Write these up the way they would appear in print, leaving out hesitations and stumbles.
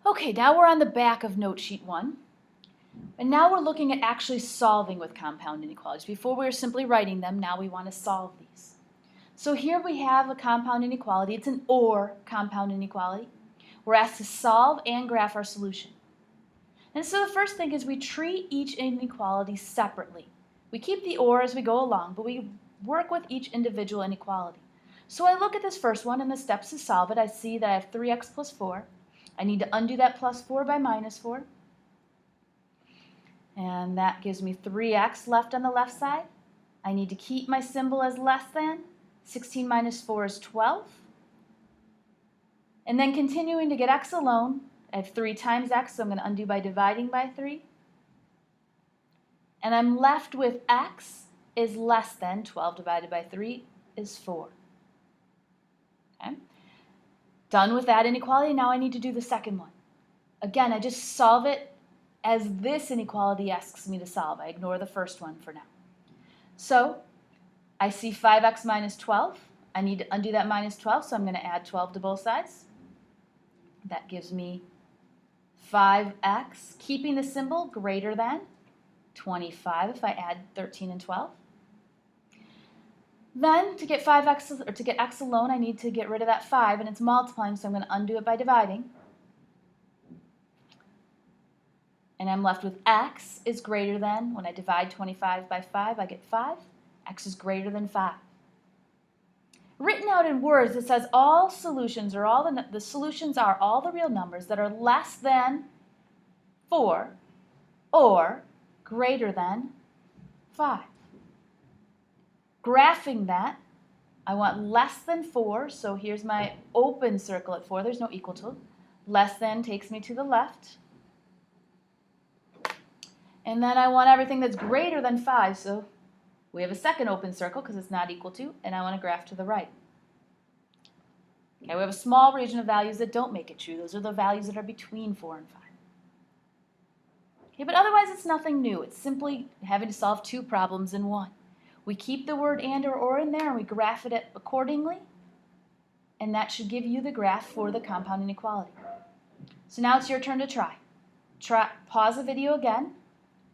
Okay, now we're on the back of note sheet 1. And now we're looking at actually solving with compound inequalities. Before we were simply writing them, now we want to solve these. So here we have a compound inequality. It's an OR compound inequality. We're asked to solve and graph our solution. And so the first thing is we treat each inequality separately. We keep the OR as we go along, but we work with each individual inequality. So I look at this first one and the steps to solve it. I see that I have 3x plus 4. I need to undo that plus 4 by minus 4. And that gives me 3x left on the left side. I need to keep my symbol as less than. 16 minus 4 is 12. And then continuing to get x alone, I have 3 times x, so I'm going to undo by dividing by 3. And I'm left with x is less than 12 divided by 3 is 4. Okay? Done with that inequality, now I need to do the second one. Again, I just solve it as this inequality asks me to solve. I ignore the first one for now. So I see 5x minus 12. I need to undo that minus 12, so I'm going to add 12 to both sides. That gives me 5x, keeping the symbol greater than 25 if I add 13 and 12. Then to get 5x, or to get x alone, I need to get rid of that 5, and it's multiplying, so I'm going to undo it by dividing. And I'm left with x is greater than, when I divide 25 by 5, I get 5. X is greater than 5. Written out in words, it says all solutions, or all the solutions are all the real numbers that are less than 4 or greater than 5. Graphing that, I want less than 4, so here's my open circle at 4. There's no equal to. Less than takes me to the left. And then I want everything that's greater than 5, so we have a second open circle because it's not equal to, and I want to graph to the right. Okay, we have a small region of values that don't make it true. Those are the values that are between 4 and 5. Okay, but otherwise it's nothing new. It's simply having to solve 2 problems in one. We keep the word and or in there, and we graph it accordingly, and that should give you the graph for the compound inequality. So now it's your turn to try. Pause the video again,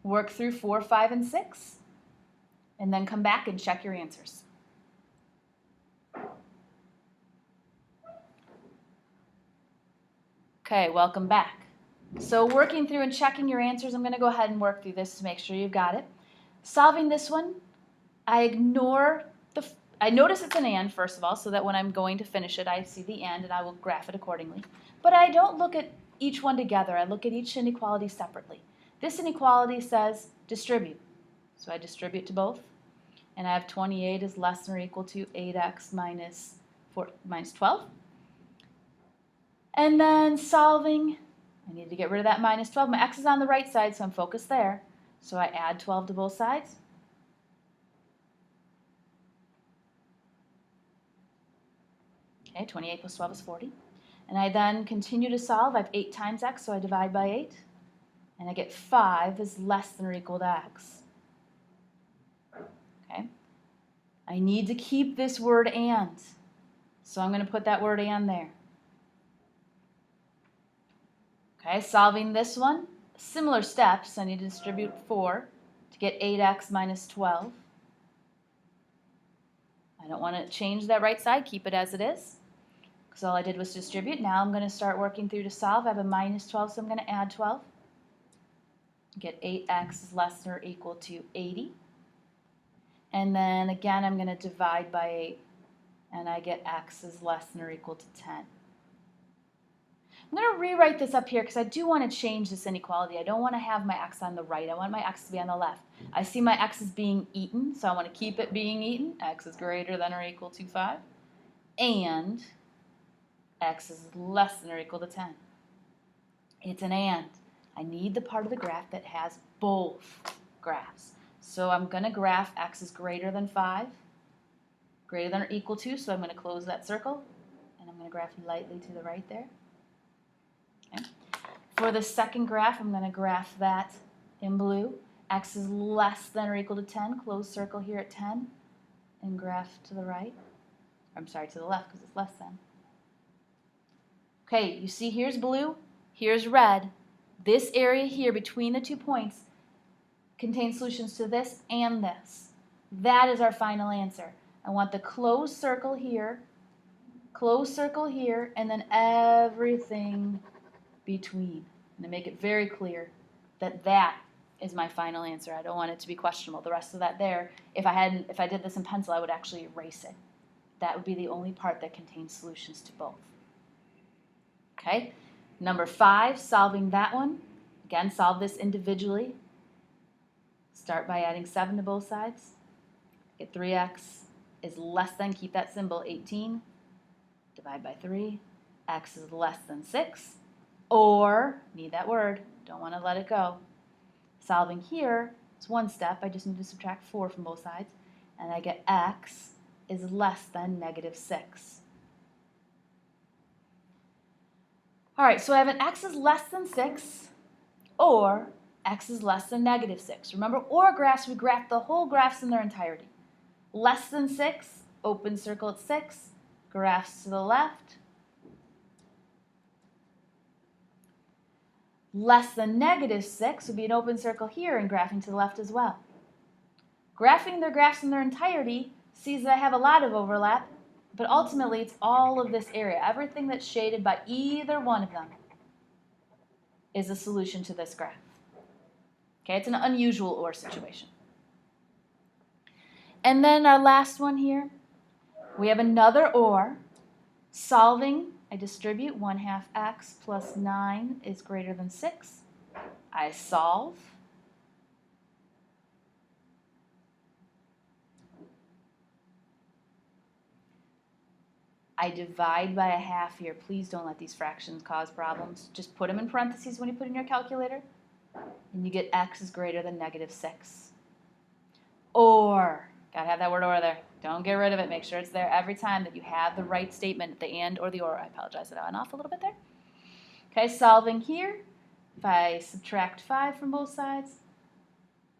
work through 4, 5, and 6, and then come back and check your answers. Okay, welcome back. So working through and checking your answers, I'm going to go ahead and work through this to make sure you've got it. Solving this one, I notice it's an and, first of all, so that when I'm going to finish it, I see the and I will graph it accordingly. But I don't look at each one together. I look at each inequality separately. This inequality says distribute. So I distribute to both. And I have 28 is less than or equal to 8x minus 12. And then solving, I need to get rid of that minus 12. My x is on the right side, so I'm focused there. So I add 12 to both sides. Okay, 28 plus 12 is 40. And I then continue to solve. I have 8 times x, so I divide by 8. And I get 5 is less than or equal to x. Okay. I need to keep this word and. So I'm going to put that word and there. Okay, solving this one, similar steps. I need to distribute 4 to get 8x minus 12. I don't want to change that right side, keep it as it is, because all I did was distribute. Now I'm going to start working through to solve. I have a minus 12, so I'm going to add 12. Get 8x is less than or equal to 80. And then again, I'm going to divide by 8, and I get x is less than or equal to 10. I'm going to rewrite this up here because I do want to change this inequality. I don't want to have my x on the right. I want my x to be on the left. I see my x is being eaten, so I want to keep it being eaten. X is greater than or equal to 5. And x is less than or equal to 10. It's an and. I need the part of the graph that has both graphs. So I'm going to graph x is greater than 5, greater than or equal to, so I'm going to close that circle, and I'm going to graph lightly to the right there. Okay. For the second graph, I'm going to graph that in blue. X is less than or equal to 10, close circle here at 10, and graph to the right. I'm sorry, to the left because it's less than. Okay, you see here's blue, Here's red. This area here between the 2 points contains solutions to this and this. That is our final answer. I want the closed circle here, and then everything between. And to make it very clear that that is my final answer. I don't want it to be questionable. The rest of that there, if I did this in pencil, I would actually erase it. That would be the only part that contains solutions to both. Okay? Number 5, solving that one. Again, solve this individually. Start by adding 7 to both sides. Get 3x is less than, keep that symbol, 18. Divide by 3. X is less than 6. Or, need that word, don't want to let it go. Solving here, it's one step. I just need to subtract 4 from both sides. And I get x is less than negative 6. All right, so I have an x is less than 6, or x is less than negative 6. Remember, or graphs, we graph the whole graphs in their entirety. Less than 6, open circle at 6, graphs to the left. Less than negative 6 would be an open circle here and graphing to the left as well. Graphing their graphs in their entirety sees that I have a lot of overlap, but ultimately it's all of this area. Everything that's shaded by either one of them is a solution to this graph. Okay, it's an unusual or situation. And then our last one here, we have another or. Solving, I distribute 1/2 x plus 9 is greater than 6. I solve. I divide by 1/2 here. Please don't let these fractions cause problems. Just put them in parentheses when you put in your calculator, and you get x is greater than negative 6. Or, gotta have that word or there. Don't get rid of it. Make sure it's there every time that you have the right statement, the and or the or. I apologize that I went off a little bit there. Okay, solving here. If I subtract 5 from both sides,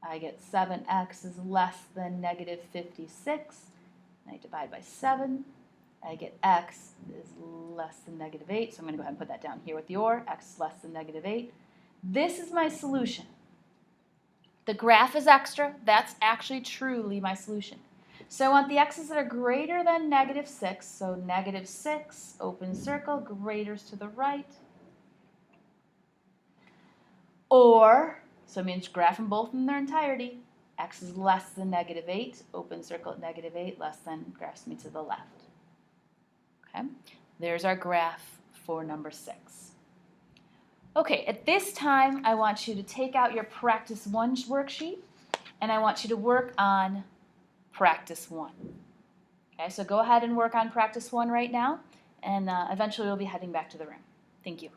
I get 7x is less than negative 56. And I divide by 7. I get x is less than negative 8. So I'm going to go ahead and put that down here with the or. X is less than negative 8. This is my solution. The graph is extra. That's actually truly my solution. So I want the x's that are greater than negative 6. So negative 6, open circle, greaters to the right. Or, so it means graph them both in their entirety. X is less than negative 8, open circle at negative 8, less than, graphs me to the left. Okay, there's our graph for number 6. Okay, at this time, I want you to take out your practice 1 worksheet, and I want you to work on practice 1. Okay, so go ahead and work on practice 1 right now, and eventually we'll be heading back to the room. Thank you.